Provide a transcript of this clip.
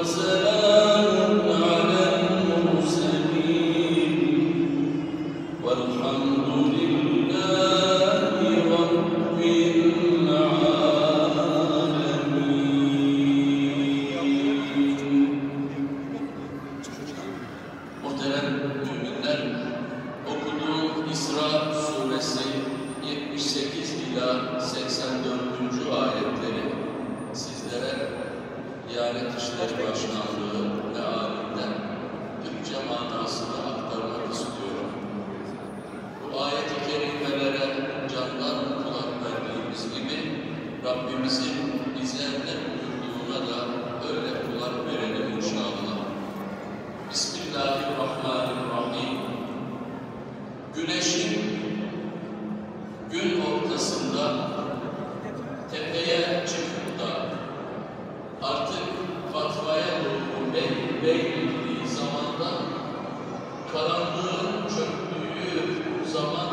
وسلام على المرسلين والحمد لله رب العالمين. Muhterem müminler, okuduğum İsra suresi 78 ila 84. ayetleri sizlere Diyanet İşleri Başkanlığı mealinden Türkçe manasını aktarmak istiyorum. Bu ayet-i kerimelere candan kulak verdiğimiz gibi Rabbimizin bize ne buyurduğuna da öyle kulak verelim inşallah. Bismillahirrahmanirrahim. Güneşin gün ortasında tepeye çıkıp da artık fatvaya doğru beylediği zamanda karanlığın çöktüğü zaman